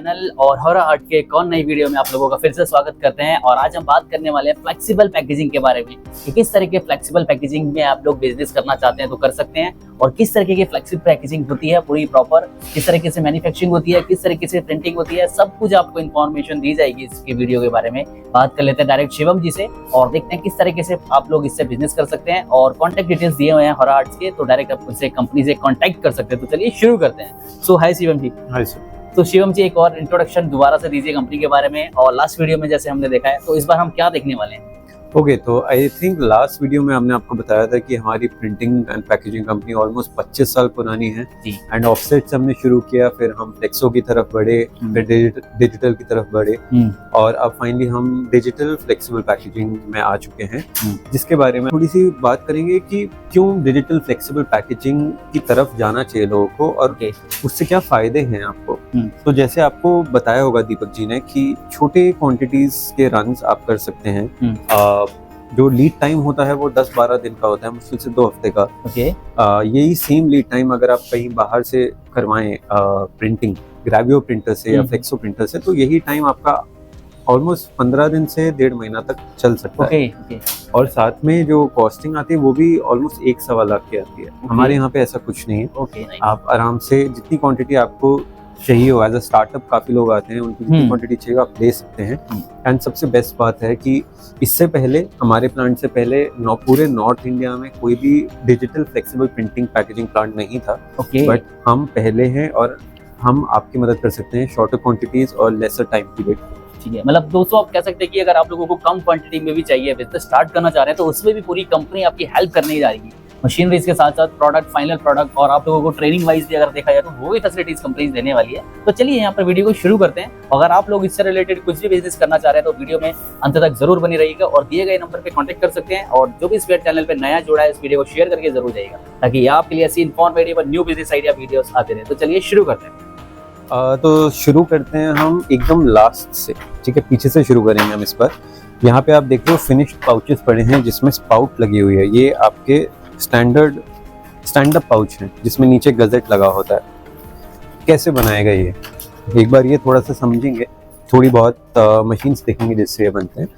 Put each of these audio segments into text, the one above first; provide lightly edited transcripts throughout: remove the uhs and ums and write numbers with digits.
Channel और horror art के एक और नई वीडियो में आप लोगों का फिर से स्वागत करते हैं। और आज हम बात करने वाले हैं फ्लेक्सिबल पैकेजिंग के बारे में कि किस तरह के फ्लेक्सिबल पैकेजिंग में आप लोग बिजनेस करना चाहते हैं तो कर सकते हैं, और किस तरीके की फ्लेक्सिबल पैकेजिंग होती है पूरी प्रॉपर, किस तरीके से मैन्युफैक्चरिंग होती है, किस तरीके से प्रिंटिंग होती है, सब कुछ आपको इन्फॉर्मेशन दी जाएगी इसकी वीडियो के बारे में। बात कर लेते हैं डायरेक्ट शिवम जी से और देखते हैं किस तरीके से आप लोग इससे बिजनेस कर सकते हैं। और कॉन्टैक्ट डिटेल्स दिए हुए हैं हॉरर आर्ट्स के, तो डायरेक्ट आप उनसे कंपनी से कॉन्टैक्ट कर सकते हैं। तो चलिए शुरू करते हैं। So hi Shivam ji. Hi sir. तो शिवम जी एक और इंट्रोडक्शन दोबारा से दीजिए कंपनी के बारे में। और लास्ट वीडियो में जैसे हमने देखा है, तो इस बार हम क्या देखने वाले हैं? ओके, तो आई थिंक लास्ट वीडियो में हमने आपको बताया था कि हमारी printing and packaging company almost 25 साल पुरानी है एंड ऑफसेट से हमने शुरू किया, फिर हम फ्लेक्सो की तरफ बढ़े, फिर डिजिटल की तरफ बढ़े और अब फाइनली हम डिजिटल फ्लेक्सिबल पैकेजिंग में आ चुके हैं, जिसके बारे में थोड़ी सी बात करेंगे कि क्यों डिजिटल फ्लेक्सिबल पैकेजिंग की तरफ जाना चाहिए लोगों को और उससे क्या फायदे हैं आपको। तो जैसे आपको बताया होगा दीपक जी ने कि छोटे क्वांटिटीज के रन्स आप कर सकते हैं। जो लीड टाइम होता है वो 10-12 दिन का होता है, मुश्किल से 2 हफ्ते का। यही सेम लीड टाइम अगर आप कहीं बाहर से करवाएं प्रिंटिंग ग्रेवियो प्रिंटर से या फ्लेक्सो प्रिंटर से, तो यही टाइम आपका ऑलमोस्ट 15 दिन से 1.5 महीना तक चल सकता है। और साथ में जो कॉस्टिंग आती है वो भी ऑलमोस्ट 1-1.25 लाख की आती है। हमारे यहाँ पे ऐसा कुछ नहीं है। आप आराम से जितनी क्वांटिटी आपको चाहिए हो, एज अ स्टार्टअप काफी लोग आते हैं, उनको जितनी क्वांटिटी चाहिए आप ले सकते हैं। एंड सबसे बेस्ट बात है कि इससे पहले हमारे प्लांट से पहले पूरे नॉर्थ इंडिया में कोई भी digital flexible printing packaging plant नहीं था। बट हम पहले हैं और हम आपकी मदद कर सकते हैं शॉर्टर क्वांटिटीज और लेसर टाइम पीरियड। ठीक है, मतलब दोस्तों आप कह सकते हैं कि अगर आप लोगों को कम क्वांटिटी में भी चाहिए, बिजनेस स्टार्ट करना चाह रहे हैं, तो उसमें भी पूरी कंपनी आपकी हेल्प करने जा रही है। मशीनरीज के साथ साथ प्रोडक्ट, फाइनल प्रोडक्ट, और आप लोगों को ट्रेनिंग वाइज भी अगर देखा जाए तो वो भी फैसिलिटीज कंपनी देने वाली है। तो चलिए यहाँ पर वीडियो को शुरू करते हैं। अगर आप लोग इससे रिलेटेड कुछ भी बिजनेस करना चाह रहे हैं तो वीडियो में अंत तक जरूर बनी रहिएगा और दिए गए नंबर पे कांटेक्ट कर सकते हैं। और जो भी इस चैनल पे नया जुड़ा है, इस वीडियो को शेयर करके जरूर जाइएगा, ताकि आपके लिए ऐसी इन्फॉर्मेटिव और न्यू बिजनेस आइडिया वीडियोस आते रहे। तो चलिए शुरू करते हैं। तो शुरू करते हैं हम एकदम लास्ट से, ठीक है, पीछे से शुरू करेंगे हम इस पर। यहाँ पे आप देख रहे हो फिनिश्ड पाउचेस पड़े हैं जिसमें स्पाउट लगी हुई है। ये आपके स्टैंड अप पाउच है जिसमें नीचे गजेट लगा होता है। कैसे बनाएगा ये, एक बार ये थोड़ा सा समझेंगे, थोड़ी बहुत मशीन्स देखेंगे जिससे ये बनते हैं।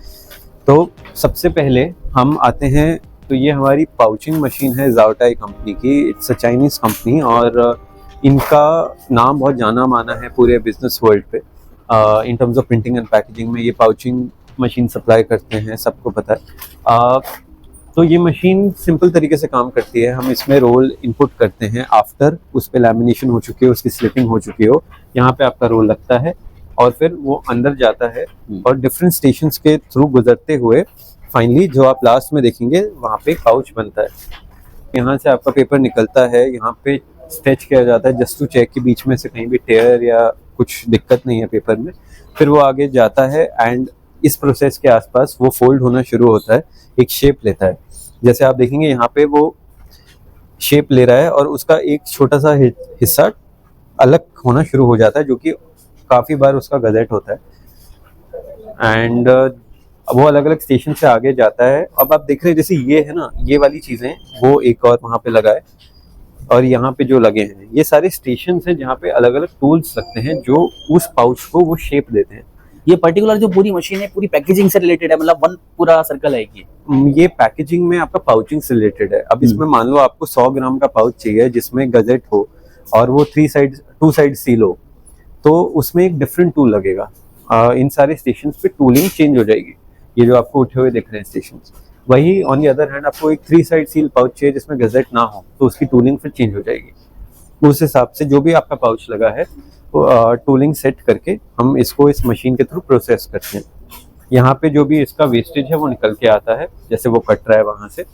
तो सबसे पहले हम आते हैं, तो ये हमारी पाउचिंग मशीन है ज़ाओटाई कंपनी की। इट्स अ चाइनीज कंपनी और इनका नाम बहुत जाना माना है पूरे बिजनेस वर्ल्ड पे। इन terms of printing and packaging में ये पाउचिंग मशीन सप्लाई करते हैं, सबको पता है। तो ये मशीन सिंपल तरीके से काम करती है। हम इसमें रोल इनपुट करते हैं, आफ्टर उस पर लैमिनेशन हो चुकी है, उसकी स्लिपिंग हो चुकी हो, यहाँ पे आपका रोल लगता है और फिर वो अंदर जाता है और डिफरेंट स्टेशंस के थ्रू गुजरते हुए फाइनली जो आप लास्ट में देखेंगे वहाँ पे पाउच बनता है। यहाँ से आपका पेपर निकलता है, यहाँ पे स्ट्रेच किया जाता है जस्ट टू चेक कि बीच में से कहीं भी टेयर या कुछ दिक्कत नहीं है पेपर में। फिर वो आगे जाता है एंड इस प्रोसेस के आसपास वो फोल्ड होना शुरू होता है, एक शेप लेता है। जैसे आप देखेंगे यहाँ पे वो शेप ले रहा है और उसका एक छोटा सा हिस्सा अलग होना शुरू हो जाता है, जो कि काफ़ी बार उसका गजेट होता है। एंड वो अलग अलग स्टेशन से आगे जाता है। अब आप देख रहे हैं जैसे ये है ना, ये वाली चीज़ें वो एक और वहाँ पे लगा है और यहाँ पे जो लगे हैं ये सारे स्टेशन हैं जहाँ पे अलग अलग टूल्स लगते हैं जो उस पाउच को वो शेप देते हैं। ये पर्टिकुलर जो पूरी मशीन है पूरी पैकेजिंग से रिलेटेड है, मतलब वन पूरा सर्कल है ये पैकेजिंग में आपका पाउचिंग से रिलेटेड है। अब इसमें मान लो आपको 100 ग्राम का पाउच चाहिए जिसमें गजेट हो और वो 2 साइड सील हो, तो उसमें एक डिफरेंट टूल लगेगा। इन सारे स्टेशन पे टूलिंग चेंज हो जाएगी। ये जो आपको उठे हुए दिख रहे हैं स्टेशन, वही ऑन दी अदर हैंड आपको एक 3 साइड सील पाउच चाहिए जिसमें गजेट ना हो, तो उसकी टूलिंग फिर चेंज हो जाएगी। उस हिसाब से जो भी आपका पाउच लगा है वो टूलिंग सेट करके हम इसको इस मशीन के थ्रू प्रोसेस करते हैं। यहाँ पे जो भी इसका वेस्टेज है वो निकल के आता है, जैसे वो कट रहा है वहां से।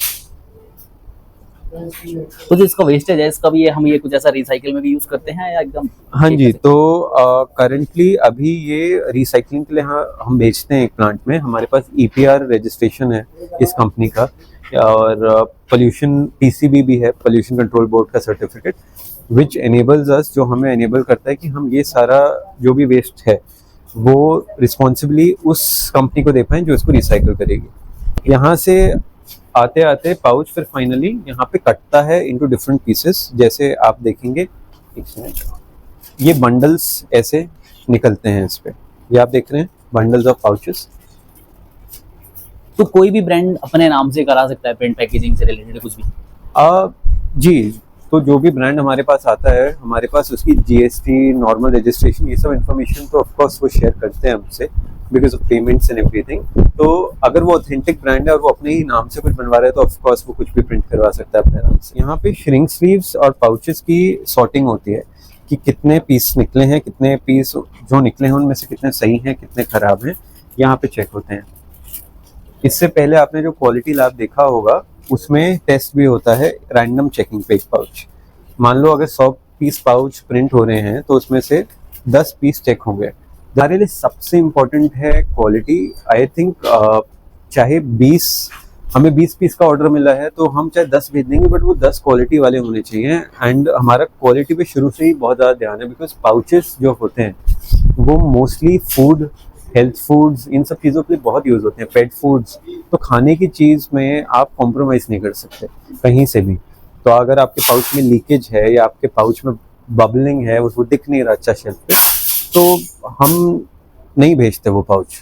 तो जो इसका वेस्टेज है इसका भी हम ये कुछ ऐसा रिसाइकिल में भी यूज करते हैं या एकदम? हाँ जी, तो करंटली अभी ये रिसाइकलिंग के लिए हम बेचते हैं एक प्लांट में। हमारे पास EPR रजिस्ट्रेशन है इस कंपनी का और पोल्यूशन PCB भी है, पोल्यूशन कंट्रोल बोर्ड का सर्टिफिकेट, विच एनेबल्स अस, जो हमें एनेबल करता है कि हम ये सारा जो भी वेस्ट है वो रिस्पॉन्सिबली उस कंपनी को दे पाएं जो इसको रिसाइकिल करेगी। यहाँ से आते आते पाउच फिर फाइनली यहाँ पे कटता है इनटू डिफरेंट पीसेस। जैसे आप देखेंगे, एक मिनट, ये बंडल्स ऐसे निकलते हैं इस पे। ये आप देख रहे हैं बंडल्स ऑफ पाउचेस। तो कोई भी ब्रांड अपने नाम से करा सकता है प्रिंट पैकेजिंग से रिलेटेड कुछ भी? जी, तो जो भी ब्रांड हमारे पास आता है, हमारे पास उसकी जीएसटी, नॉर्मल रजिस्ट्रेशन, ये सब इन्फॉर्मेशन तो ऑफकोर्स वो शेयर करते हैं हमसे because of payments and everything. तो अगर वो ऑथेंटिक ब्रांड है और वो अपने ही नाम से कुछ बनवा रहा है तो ऑफकोर्स वो कुछ भी प्रिंट करवा सकता है अपने नाम से। यहाँ पे श्रिंक स्लीव्स और पाउचेस की सॉर्टिंग होती है कि कितने पीस निकले हैं, कितने पीस जो निकले हैं उनमें से कितने सही हैं, कितने खराब हैं, यहाँ पे चेक होते हैं। इससे पहले आपने जो क्वालिटी लैब देखा होगा उसमें टेस्ट भी होता है रैंडम चेकिंग पे एक पाउच। मान लो अगर 100 पीस पाउच प्रिंट हो रहे हैं तो उसमें से 10 पीस चेक होंगे। हमारे लिए सबसे इम्पोर्टेंट है क्वालिटी। आई थिंक चाहे हमें 20 पीस का ऑर्डर मिला है तो हम चाहे 10 भेज देंगे बट वो 10 क्वालिटी वाले होने चाहिए। एंड हमारा क्वालिटी पे शुरू से ही बहुत ज़्यादा ध्यान है बिकॉज पाउचेस जो होते हैं वो मोस्टली फूड, हेल्थ फूड्स, इन सब चीज़ों के लिए बहुत यूज़ होते हैं, पेट फूड्स। तो खाने की चीज़ में आप कॉम्प्रोमाइज़ नहीं कर सकते कहीं से भी। तो अगर आपके पाउच में लीकेज है या आपके पाउच में बबलिंग है, उसको दिख नहीं रहा अच्छा शेल्फ पे, तो हम नहीं भेजते वो पाउच।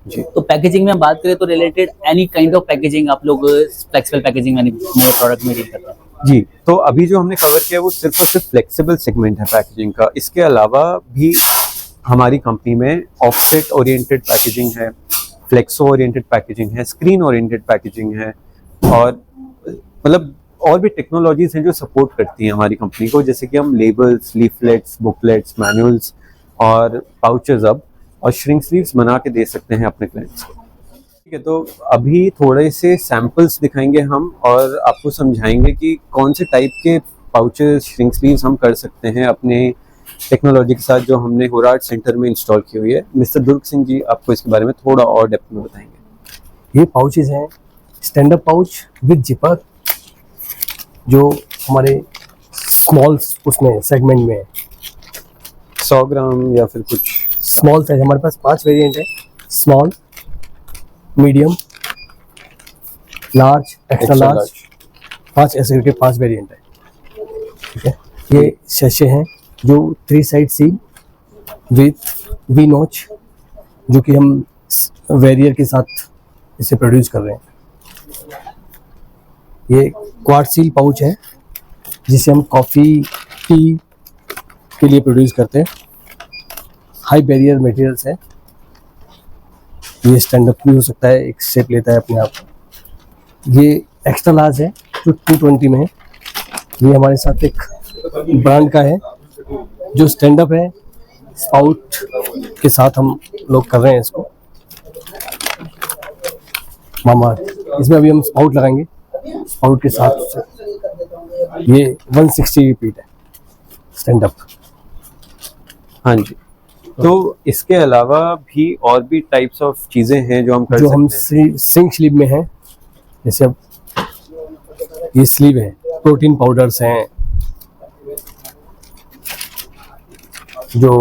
जी। तो पैकेजिंग में हम बात करें तो related any kind of packaging आप लोग फ्लेक्सिबल पैकेजिंग में प्रोडक्ट में डील करते हैं? जी, तो अभी जो हमने कवर किया वो सिर्फ और सिर्फ फ्लेक्सिबल सेगमेंट है पैकेजिंग का। इसके अलावा भी हमारी कंपनी में ऑफसेट ओरिएंटेड पैकेजिंग है, फ्लेक्सो ओरिएंटेड पैकेजिंग है, स्क्रीन ओरिएंटेड पैकेजिंग है और मतलब और भी टेक्नोलॉजीज हैं जो सपोर्ट करती हैं हमारी कंपनी को, जैसे कि हम लेबल्स, लीफलेट्स, बुकलेट्स, मैनुअल्स और पाउचेस अब और श्रिंक स्लीव्स बना के दे सकते हैं अपने क्लाइंट्स को। ठीक है, तो अभी थोड़े से सैंपल्स दिखाएंगे हम और आपको समझाएंगे कि कौन से टाइप के पाउचेस, श्रिंक स्लीव्स हम कर सकते हैं अपने टेक्नोलॉजी के साथ जो हमने होराट सेंटर में इंस्टॉल की हुई है। मिस्टर दुर्ग सिंह जी आपको इसके बारे में थोड़ा और डेप्थ में बताएंगे। ये पाउचेस हैं stand up pouch with zipper, जो हमारे स्मॉल उसमें सेगमेंट में है। 100 ग्राम या फिर कुछ स्मॉल साइज हमारे पास 5 वेरिएंट है, small, medium, large, extra large, 5 ऐसे करके 5 वेरिएंट है। ठीक है, ये शैशे हैं जो 3 side seal with V notch, जो कि हम वेरियर के साथ इसे प्रोड्यूस कर रहे हैं। ये क्वाड सील पाउच है जिसे हम कॉफ़ी, टी के लिए प्रोड्यूस करते हैं। हाई बैरियर मटेरियल्स है, ये स्टैंड अप भी हो सकता है, एक शेप लेता है अपने आप। ये एक्स्ट्रा लार्ज है जो 220 में है। ये हमारे साथ एक ब्रांड का है जो स्टैंड अप है, स्पाउट के साथ हम लोग कर रहे हैं इसको। मामा, इसमें अभी हम स्पाउट लगाएंगे, स्पाउट के साथ। ये 160 रिपीट है स्टैंड अप। हाँ जी, तो इसके अलावा भी और भी टाइप्स ऑफ चीजें हैं जो हम कर सकते हैं। हम सिंक स्लीव में हैं, जैसे अब ये स्लीव है, प्रोटीन पाउडर्स हैं जो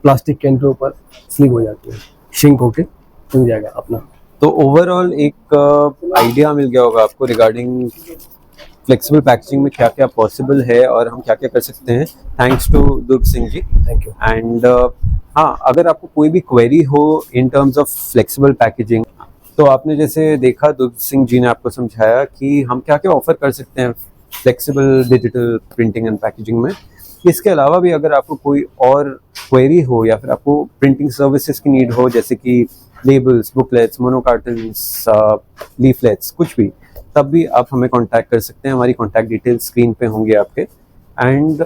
प्लास्टिक कैन के ऊपर स्लीव हो जाती है, शिंक होके मिल जाएगा अपना। तो ओवरऑल एक आइडिया मिल गया होगा आपको रिगार्डिंग फ्लेक्सिबल पैकेजिंग में क्या क्या पॉसिबल है और हम क्या क्या कर सकते हैं। Thanks to Durg Singh ji. Thank you. And हाँ, अगर आपको कोई भी क्वेरी हो in terms of flexible packaging, तो आपने जैसे देखा दुर्ग सिंह जी ने आपको समझाया कि हम क्या क्या ऑफर कर सकते हैं flexible digital printing and packaging में। इसके अलावा भी अगर आपको कोई और क्वेरी हो या फिर आपको प्रिंटिंग सर्विसेज की नीड हो, जैसे कि लेबल्स, बुकलेट्स, मोनोकार्टन्स, लीफलेट्स, कुछ भी, तब भी आप हमें कांटेक्ट कर सकते हैं। हमारी कांटेक्ट डिटेल्स स्क्रीन पे होंगे आपके। And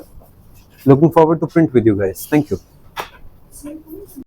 looking forward to print with you guys. Thank you.